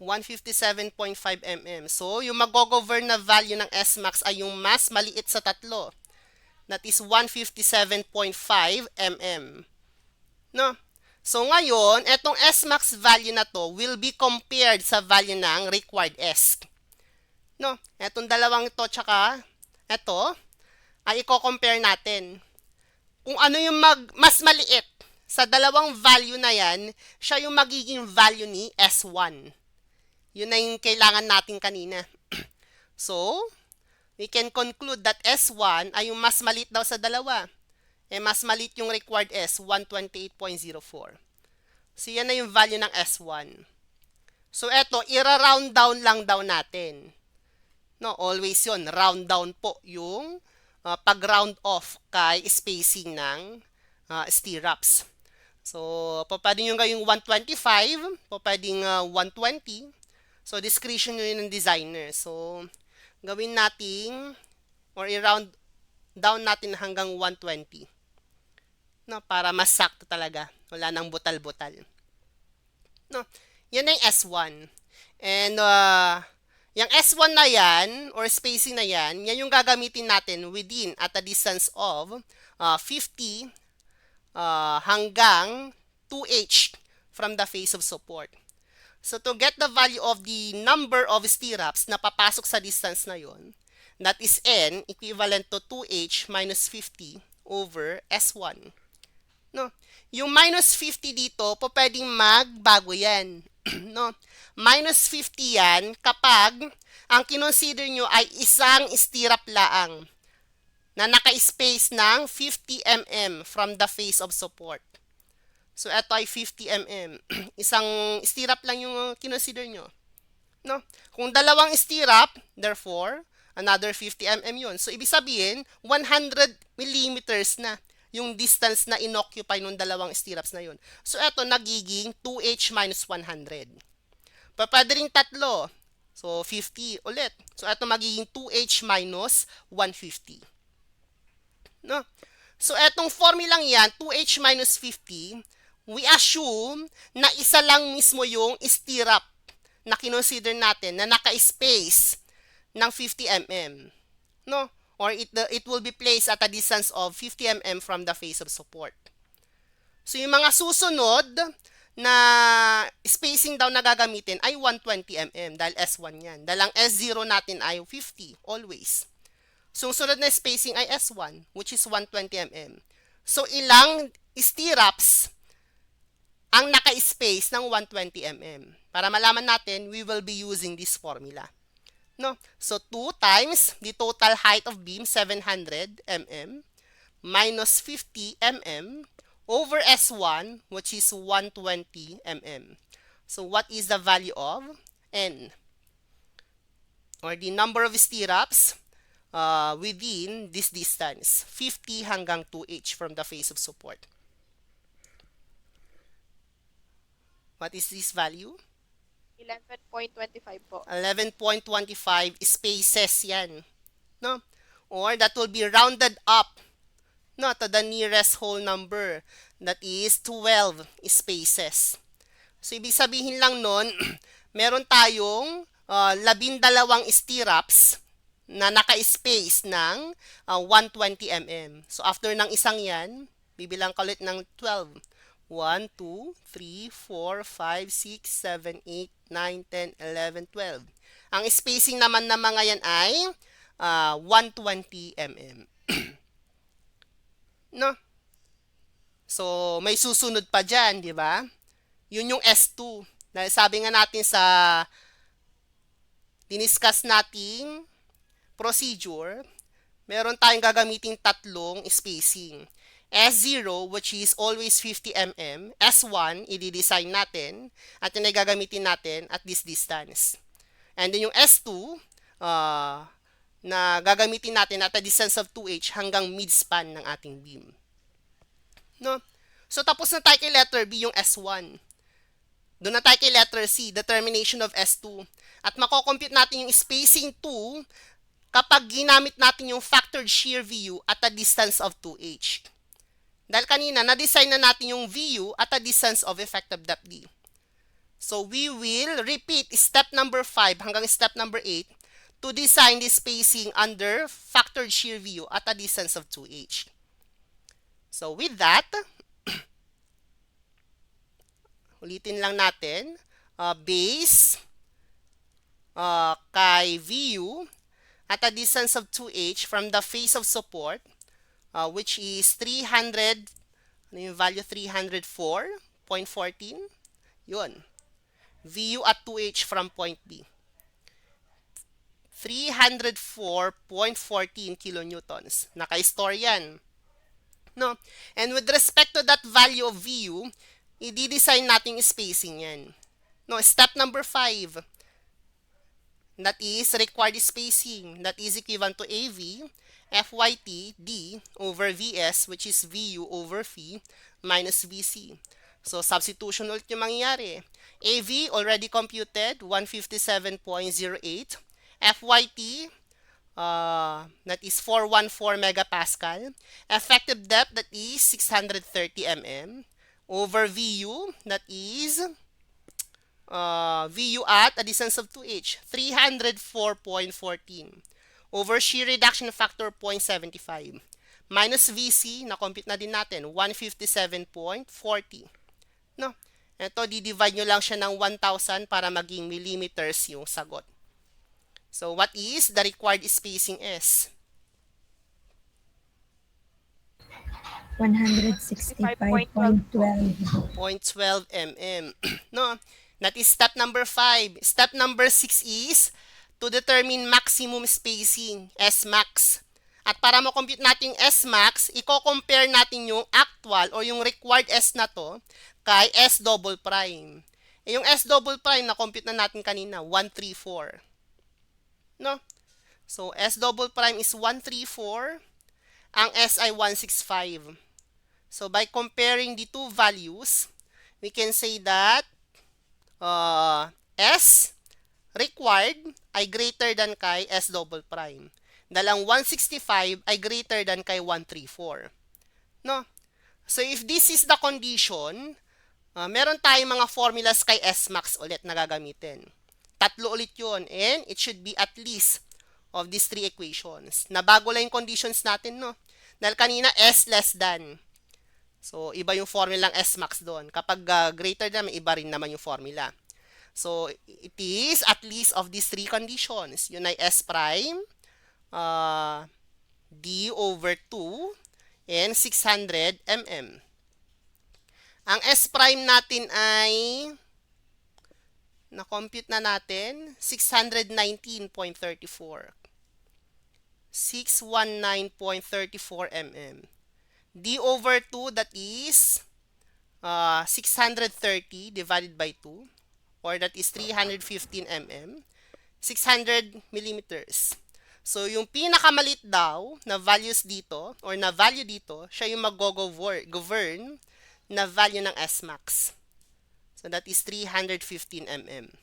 157.5 mm. So, yung mag-govern na value ng S max ay yung mas maliit sa tatlo. That is 157.5 mm. No? So, ngayon, etong S max value na to will be compared sa value ng required S. No? Etong dalawang ito, tsaka ito, ay i-compare natin. Kung ano yung mas maliit sa dalawang value na yan, siya yung magiging value ni S1. Yun na yung kailangan natin kanina. So, we can conclude that S1 ay yung mas malit daw sa dalawa. Mas malit yung required S, 128.04. So, yan na yung value ng S1. So, eto, ira-round down lang daw natin. No, always yon, round down po yung pag-round off kay spacing ng stirrups. So, pwedeng yung gawing 125, pwedeng 120. So, discretion nyo yun ng designer. So, gawin natin or i-round down natin hanggang 120. No, para mas sakto talaga. Wala nang butal-butal. No, yan na yung S1. And, yung S1 na yan, or spacing na yan, yan yung gagamitin natin within at a distance of 50 hanggang 2H from the face of support. So, to get the value of the number of stirrups na papasok sa distance na yon, that is N equivalent to 2H minus 50 over S1. No? Yung minus 50 dito, pwedeng magbago yan. No? Minus 50 yan kapag ang kinonsider nyo ay isang stirrup laang na naka-space ng 50 mm from the face of support. So, ito ay 50 mm. Isang stirrup lang yung kinonsider nyo. No? Kung dalawang stirrup, therefore, another 50 mm yun. So, ibig sabihin, 100 millimeters na yung distance na inoccupy ng dalawang stirrups na yun. So, ito nagiging 2H minus 100. Pwede rin tatlo. So, 50 ulit. So, ito magiging 2H minus 150. No? So, etong formulang yan, 2H minus 50, we assume na isa lang mismo yung stirrup na kinonsider natin na naka-space ng 50 mm. No? Or it will be placed at a distance of 50 mm from the face of support. So, yung mga susunod na spacing daw na gagamitin ay 120 mm dahil S1 yan. Dahil ang S0 natin ay 50, always. So, sunod na spacing ay S1, which is 120 mm. So, ilang stirrups ang naka-space ng 120 mm? Para malaman natin, we will be using this formula. No? So, 2 times the total height of beam, 700 mm, minus 50 mm, over S1, which is 120 mm. So, what is the value of N? Or the number of stirrups within this distance, 50 hanggang 2H from the face of support. What is this value? 11.25 po. 11.25 spaces yan. No? Or that will be rounded up, no, to the nearest whole number. That is 12 spaces. So, ibig sabihin lang nun, meron tayong 12 stirrups na naka-space ng 120 mm. So, after ng isang yan, bibilang ka ulit ng 12. 1, 2, 3, 4, 5, 6, 7, 8, 9, 10, 11, 12. Ang spacing naman ng mga yan ay 120 mm. No? So, may susunod pa dyan, di ba? Yun yung S2. Dahil sabi nga natin sa diniscuss nating procedure, meron tayong gagamiting tatlong spacing. S0, which is always 50 mm. S1, i-design natin. At yun ay gagamitin natin at this distance. And then yung S2, na gagamitin natin at a distance of 2H hanggang mid-span ng ating beam. No? So, tapos na tayo kay letter B, yung S1. Doon na tayo kay letter C, determination of S2. At makocompute natin yung spacing 2 kapag ginamit natin yung factored shear VU at a distance of 2H. Dahil kanina, na-design na natin yung VU at a distance of effective depth D. So, we will repeat step number 5 hanggang step number 8 to design the spacing under factored shear VU at a distance of 2H. So, with that, ulitin lang natin, base kay VU at a distance of 2H from the face of support, which is 300 Ano yung value? 304.14. Yun. VU at 2H from point B. 304.14 kilonewtons. Naka-store yan. No? And with respect to that value of VU, i-design natin yung spacing yan. No, step number 5. That is required spacing. That is equivalent to AV, FYT, D over VS, which is VU over phi minus VC. So, substitution ulit yung mangyayari. AV already computed, 157.08. FYT, that is 414 megapascal. Effective depth, that is 630 mm. Over VU, that is VU at a distance of 2H, 304.14. Over shear reduction factor, 0.75. Minus VC, na-compute na din natin, 157.40. No? Ito, di-divide nyo lang siya ng 1,000 para maging millimeters yung sagot. So, what is the required spacing is? 165.12. 0.12 mm. No? That is step number 5. Step number 6 is to determine maximum spacing, S max. At para ma-compute natin yung S max, i-compare natin yung actual o yung required S na to kay S double prime. Yung S double prime na compute na natin kanina, 134. No? So, S double prime is 134. Ang S ay 165. So, by comparing the two values, we can say that S required ay greater than kay S double prime. Dalang 165 ay greater than kay 134. No? So, if this is the condition, meron tayong mga formulas kay S max ulit na gagamitin. Tatlo ulit yun. And it should be at least of these three equations. Nabago lang yung conditions natin, no? Dahil kanina, S less than. So, iba yung formula ng S max doon. Kapag greater than, iba rin naman yung formula. So, it is at least of these three conditions. Yun ay S prime, D over 2, and 600 mm. Ang S prime natin ay na-compute na natin 619.34. 619.34 mm. D over 2, that is 630 divided by 2, or that is 315 mm. 600 millimeters. So, yung pinakamalit daw na values dito, or na value dito, siya yung mag-govern na value ng S max. So, that is 315 mm.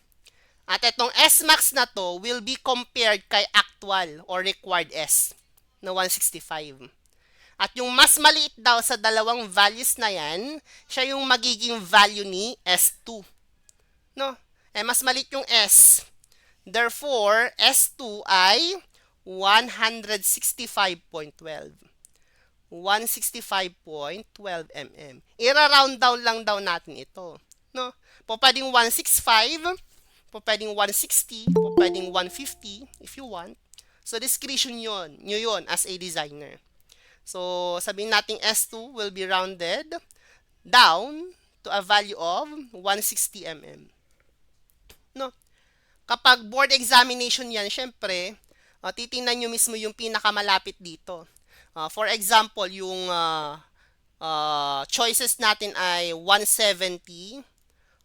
At itong S max na to will be compared kay actual or required S na 165. At yung mas maliit daw sa dalawang values na yan, siya yung magiging value ni S2. No? Eh, mas maliit yung S. Therefore, S2 ay 165.12. 165.12 mm. Ira-round down lang daw natin ito. No? Po pwedeng 165, po pwedeng 160, po pwedeng 150 if you want. So, discretion nyo yun as a designer. So, sabihin natin S2 will be rounded down to a value of 160 mm. No? Kapag board examination yan, syempre, titingnan nyo mismo yung pinakamalapit dito. For example, yung choices natin ay 170,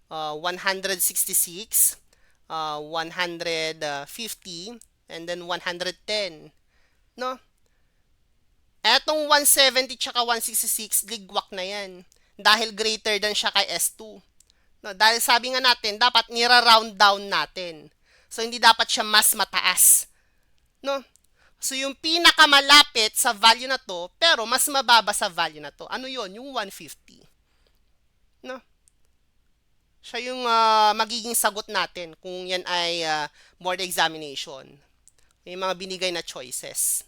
166, 150, and then 110. No? Etong 170 tsaka 166, ligwak na yan. Dahil greater than siya kay S2. No, dahil sabi nga natin, dapat nira-round down natin. So, hindi dapat siya mas mataas. No? So, yung pinakamalapit sa value na to, pero mas mababa sa value na to. Ano yon? Yung 150. No? Siya yung magiging sagot natin kung yan ay board examination. Yung mga binigay na choices.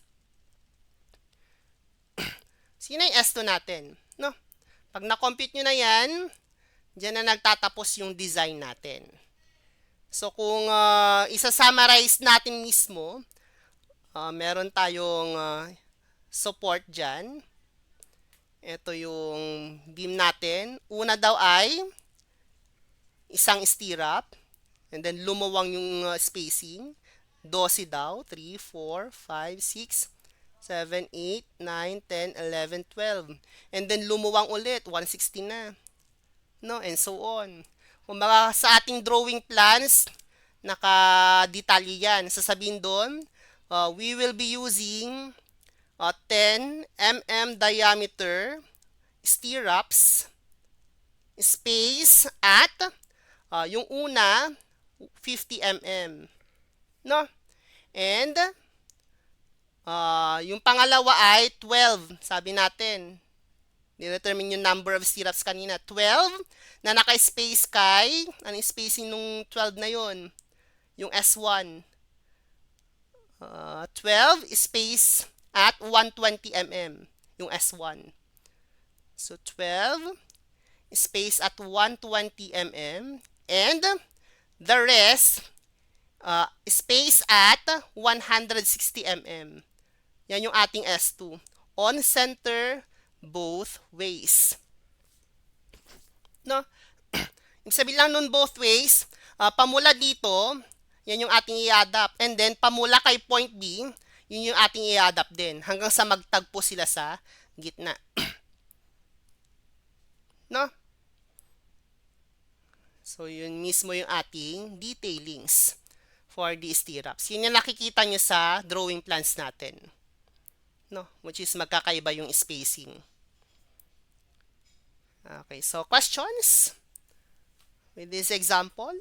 Sino yung S2 natin? No? Pag na-compute nyo na yan, diyan na nagtatapos yung design natin. So, kung isa-summarize natin mismo, meron tayong support dyan. Ito yung beam natin. Una daw ay isang stirrup. And then lumawang yung spacing. 12 daw. 3, 4, 5, 6, 7, 8, 9, 10, 11, 12. And then lumuwang ulit. 160 na. No? And so on. Kung mga sa ating drawing plans, naka-detalye yan. Sasabihin doon, we will be using 10 mm diameter stirrups, space at yung una 50 mm, no? And yung pangalawa ay 12, sabi natin. Determine yung number of stirrups kanina. 12 na naka-space kay, anong spacing nung 12 na yon? Yung S1. 12 space at 120 mm, yung S1. So 12 space at 120 mm and the rest space at 160 mm. Yan yung ating S2. On center both ways. No? Ibig sabihin lang nun both ways, pamula dito, yan yung ating i-adapt. And then, pamula kay point B, yun yung ating i-adapt din. Hanggang sa magtagpo sila sa gitna. No? So, yun mismo yung ating detailings for these stirrups. Yun yung nakikita nyo sa drawing plans natin. No? Which is magkakaiba yung spacing. Okay, so questions with this example?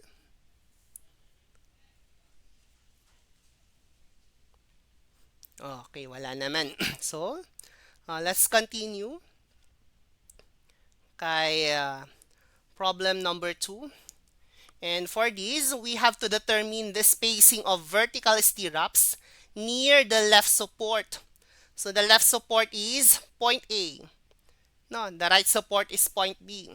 Okay, wala naman. So, let's continue kay problem number 2. And for this, we have to determine the spacing of vertical stirrups near the left support. So, the left support is point A. No, the right support is point B.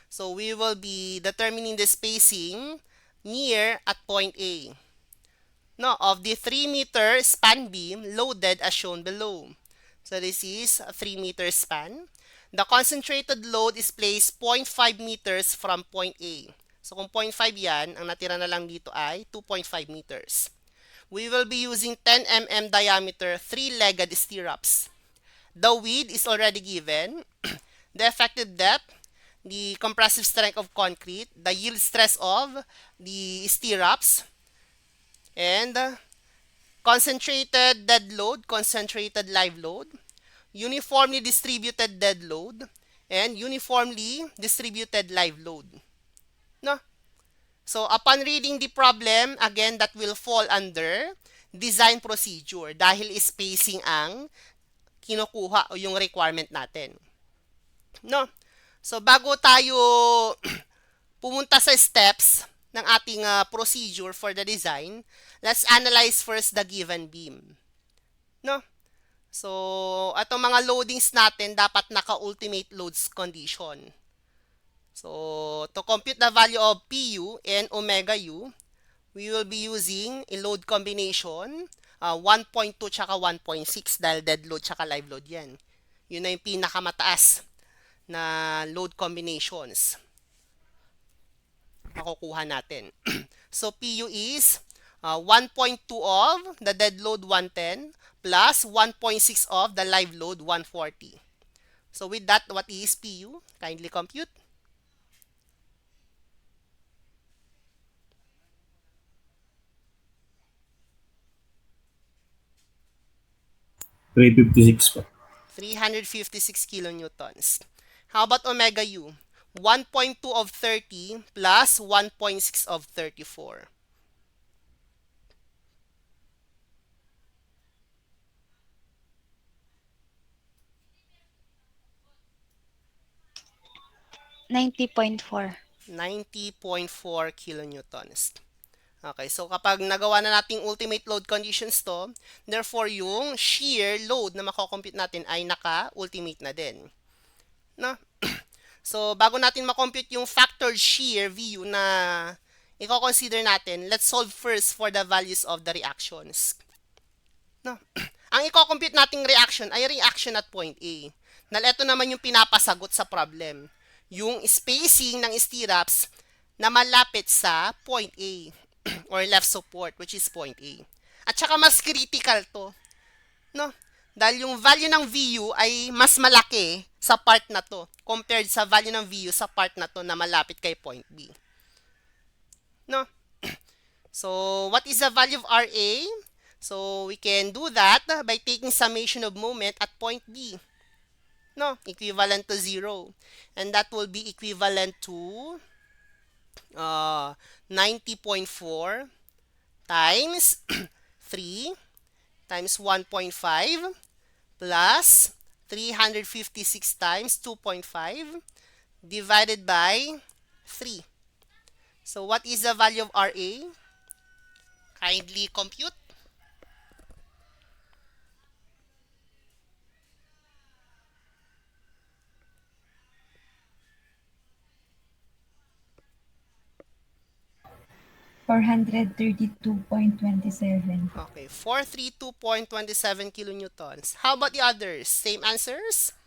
So, we will be determining the spacing near at point A. No, of the 3-meter span beam loaded as shown below. So, this is a 3-meter span. The concentrated load is placed 0.5 meters from point A. So, kung 0.5 yan, ang natira na lang dito ay 2.5 meters. We will be using 10 mm diameter 3-legged stirrups. The width is already given. The effective depth, the compressive strength of concrete, the yield stress of the stirrups, and concentrated dead load, concentrated live load, uniformly distributed dead load, and uniformly distributed live load. No? So, upon reading the problem, again, that will fall under design procedure dahil spacing ang kinukuha o yung requirement natin. No? So, bago tayo pumunta sa steps ng ating procedure for the design, let's analyze first the given beam. No? So, atong mga loadings natin dapat naka-ultimate loads condition. So, to compute the value of PU and omega U, we will be using a load combination 1.2 tsaka 1.6 dahil dead load tsaka live load yan. Yun na yung pinakamataas na load combinations makukuha natin. So, PU is 1.2 of the dead load 110 plus 1.6 of the live load 140. So, with that, what is PU? Kindly compute. $356 po. 356 kilonewtons. How about omega U? 1.2 of 30 plus 1.6 of 34. $90.4. 90.4 kilonewtons. Okay, so kapag nagawa na nating ultimate load conditions to, therefore yung shear load na mako-compute natin ay naka-ultimate na din. No? So, bago natin makompute yung factored shear VU na i-consider natin, let's solve first for the values of the reactions. No? Ang i-compute nating reaction ay reaction at point A. Ito naman yung pinapasagot sa problem. Yung spacing ng stirrups na malapit sa point A or left support, which is point A. At saka mas critical to, no? Dahil yung value ng VU ay mas malaki sa part na to compared sa value ng VU sa part na to na malapit kay point B. No? So, what is the value of RA? So, we can do that by taking summation of moment at point B. No, equivalent to 0. And that will be equivalent to 90.4 times 3 times 1.5 plus 356 times 2.5 divided by 3. So, what is the value of RA? Kindly compute. 432.27. Okay, 432.27 kilonewtons. How about the others? Same answers?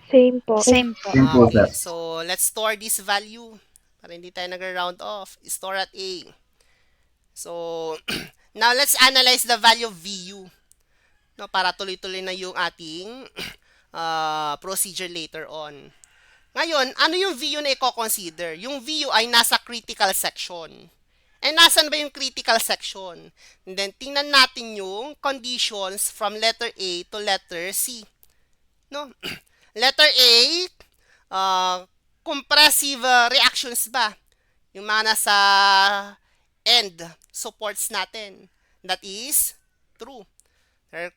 Same po. Same po. Same po, Okay, sir. so let's store this value para hindi tayo nag-round off. Store at A. So, now let's analyze the value of VU. No, para tuloy-tuloy na yung ating procedure later on. Ngayon, ano yung VU na i-consider? Yung VU ay nasa critical section. Eh, nasan ba yung critical section? And then, tingnan natin yung conditions from letter A to letter C. No? Letter A, compressive reactions ba? Yung mga nasa end supports natin. That is true.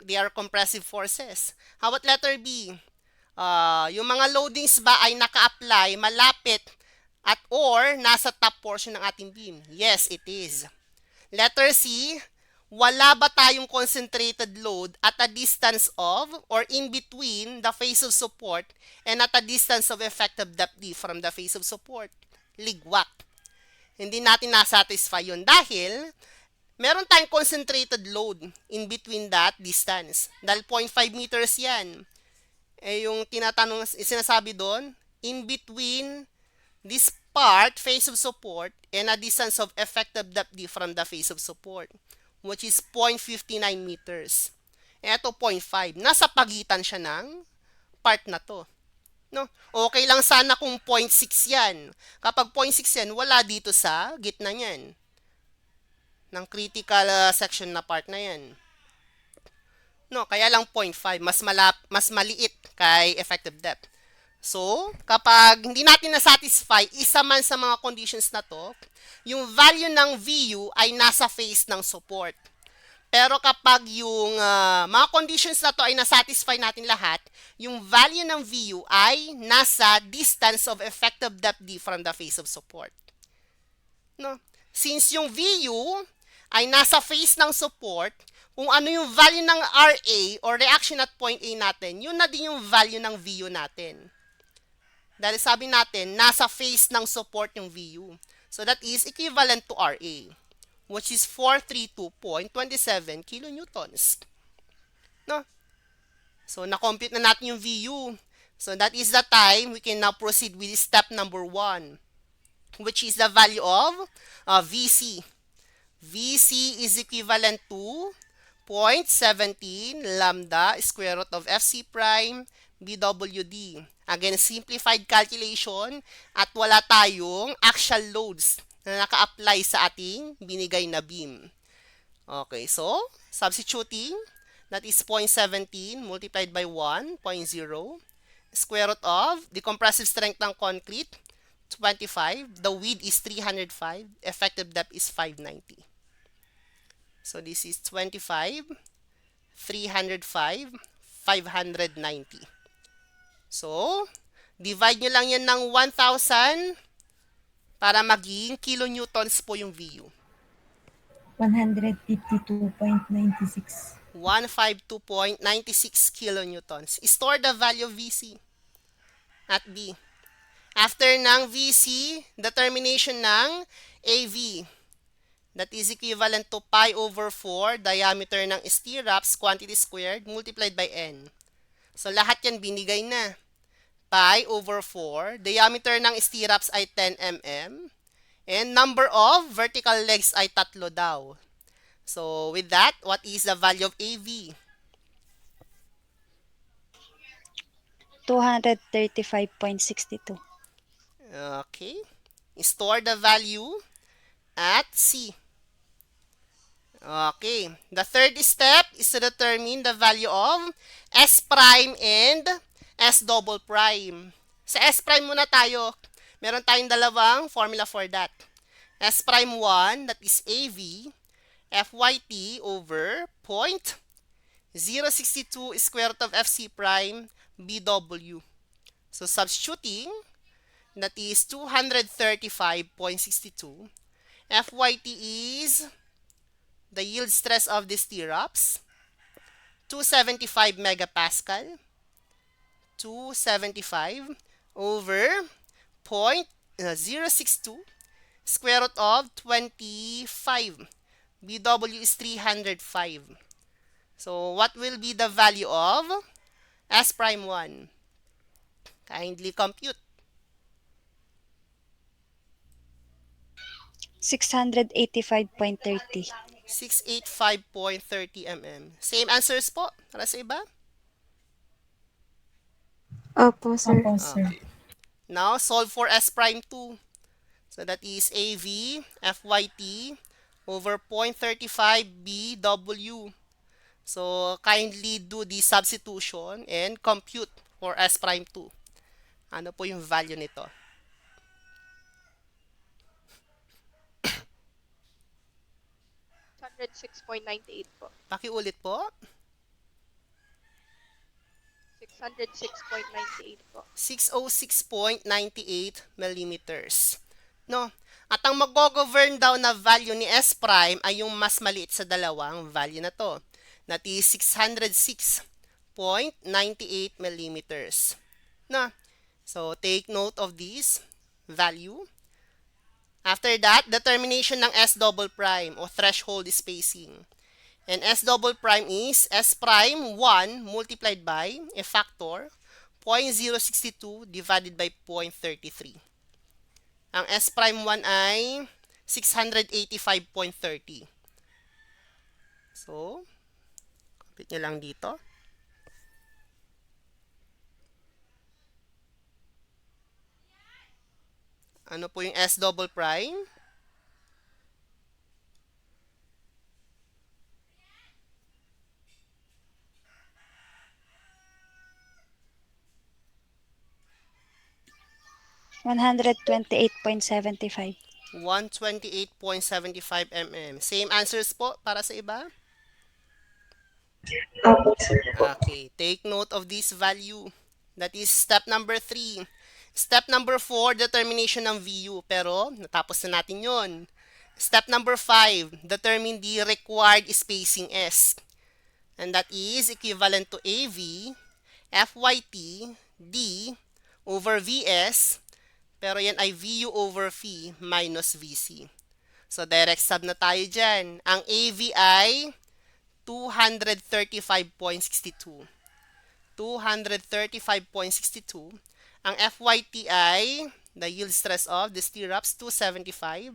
They are compressive forces. How about letter B? Yung mga loadings ba ay naka-apply malapit at or nasa top portion ng ating beam? Yes, it is. Letter C, wala ba tayong concentrated load at a distance of or in between the face of support and at a distance of effective depth D from the face of support? Ligwak. Hindi natin nasatisfy yun dahil meron tayong concentrated load in between that distance. Dahil 0.5 meters yan. Eh yung tinatanong, sinasabi doon, in between this part, face of support, and a distance of effective depth D from the face of support, which is 0.59 meters. Ito 0.5. Nasa pagitan siya ng part na to. No? Okay lang sana kung 0.6 yan. Kapag 0.6 yan, wala dito sa gitna niyan. Ng critical section na part na yan. No, kaya lang 0.5, mas maliit kay effective depth. So, kapag hindi natin na-satisfy isa man sa mga conditions na to, yung value ng VU ay nasa face ng support. Pero kapag yung mga conditions na to ay na-satisfy natin lahat, yung value ng VU ay nasa distance of effective depth D from the face of support. No? Since yung VU ay nasa face ng support, kung ano yung value ng RA or reaction at point A natin, yun na din yung value ng VU natin. Dahil sabi natin, nasa face ng support yung VU. So that is equivalent to RA, which is 432.27 kilonewtons. No? So na-compute na natin yung VU. So that is the time we can now proceed with step number 1, which is the value of VC. VC is equivalent to 0.17 lambda square root of FC prime BWD. Again, simplified calculation at wala tayong actual loads na naka-apply sa ating binigay na beam. Okay, so substituting, that is 0.17 multiplied by 1, 0.0, square root of the compressive strength ng concrete, 25, the width is 305, effective depth is 590. So this is 25, 305, 590. So, divide nyo lang yan ng 1,000 para maging kilonewtons po yung VU. 152.96. 152.96 kilonewtons. Store the value of VC at B. After ng VC, determination ng AV. That is equivalent to pi over 4 diameter ng stirrups quantity squared multiplied by N. So, lahat yan binigay na. Pi over 4. Diameter ng stirrups ay 10 mm. And number of vertical legs ay 3 daw. So, with that, what is the value of AV? 235.62. Okay. Store the value at C. Okay. The third step is to determine the value of S prime and S double prime. Sa S prime muna tayo. Meron tayong dalawang formula for that. S prime 1, that is AV, FYT over 0.062 square root of FC prime BW. So substituting, that is 235.62. FYT is the yield stress of the stirrups, 275 megapascal, 275 over 0.062 square root of 25. BW is 305. So, what will be the value of S prime 1? Kindly compute. 685.30. 685.30 mm. Same answers po para sa iba? Opo, sir. Opo, sir. Okay. Now, solve for S prime 2. So, that is AV FYT over 0.35 BW. So, kindly do the substitution and compute for S prime 2. Ano po yung value nito? 606.98 po. Pakiulit po. 606.98 po. 606.98 millimeters. No? At ang mag-govern daw na value ni S prime ay yung mas maliit sa dalawang value na to. That is 606.98 millimeters. No? So, take note of this value. After that, determination ng S double prime o threshold spacing. And S double prime is S prime 1 multiplied by a factor 0.062 divided by 0.33. Ang S prime 1 ay 685.30. So, compute nyo lang dito. Ano po yung S double prime? $128.75. 128.75 mm. Same answers po para sa iba? Opo, sir. Okay, take note of this value. That is step number 3. Step number 4, determination ng VU. Pero, natapos na natin yon. Step number 5, determine the required spacing S. And that is equivalent to AV, FYT, D, over VS. Pero yan ay VU over V minus VC. So, direct sub na tayo dyan. Ang AV ay 235.62. 235.62. Ang FYT ay the yield stress of the stirrups, 275.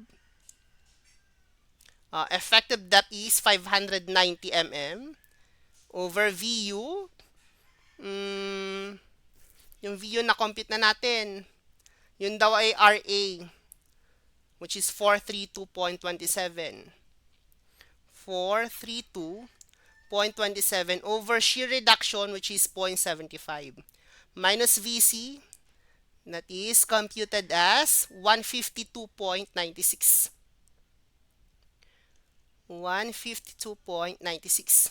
Effective depth is 590 mm. Over VU, yung VU na compute na natin, yun daw ay RA, which is 432.27. 432.27 over shear reduction, which is 0.75, minus VC, that is computed as 152.96. 152.96.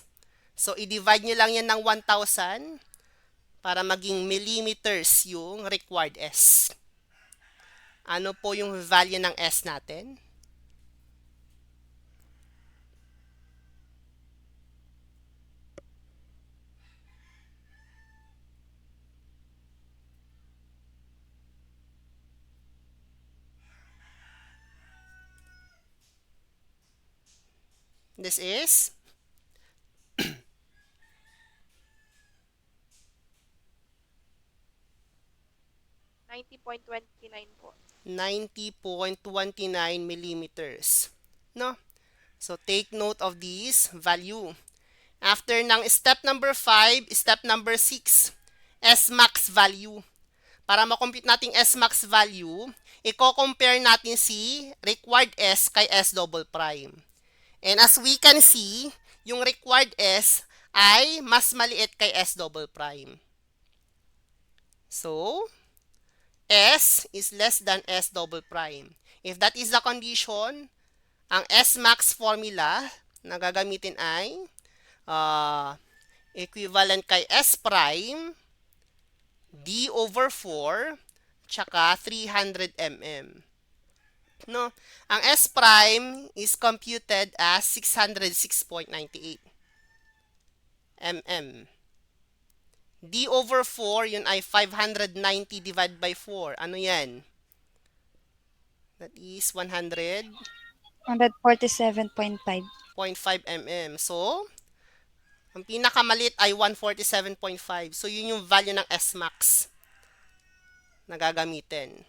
So, i-divide nyo lang yan ng 1,000 para maging millimeters yung required S. Ano po yung value ng S natin? This is 90.29 po. 90.29 millimeters. No? So, take note of this value. After ng step number 5, step number 6, S-max value. Para makompute natin S-max value, i-compare natin si required S kay S double prime. And as we can see, yung required S ay mas maliit kay S double prime. So, S is less than S double prime. If that is the condition, ang S-max formula na gagamitin ay equivalent kay S prime D over 4 tsaka 300 mm. No? Ang S prime is computed as 606.98 mm. D over 4, yun ay 590 divided by 4. Ano yan? That is 100.5 147.5. mm. So, ang pinakamalit ay 147.5. So, yun yung value ng S-max na gagamitin.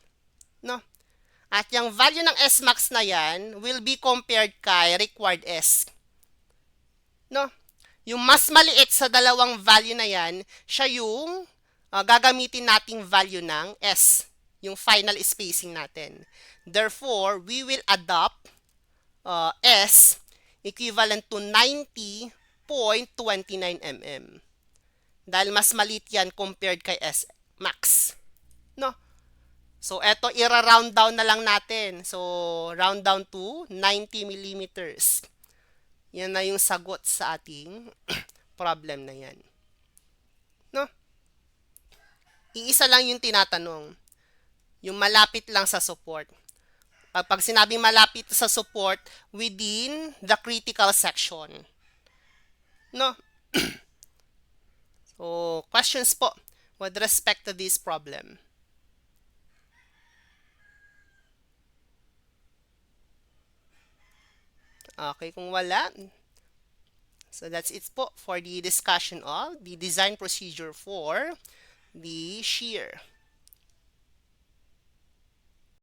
No? At yung value ng S-max na yan will be compared kay required S. No? Yung mas maliit sa dalawang value na yan, siya yung gagamitin nating value ng S. Yung final spacing natin. Therefore, we will adopt S equivalent to 90.29 mm. Dahil mas maliit yan compared kay S max. No? So, eto, ira-round down na lang natin. So, round down to 90 millimeters. Yan na yung sagot sa ating problem na yan. No? Iisa lang yung tinatanong. Yung malapit lang sa support. Pag sinabing malapit sa support, within the critical section. No? So, questions po with respect to this problem. Okay, kung wala, so that's it po for the discussion of the design procedure for the shear.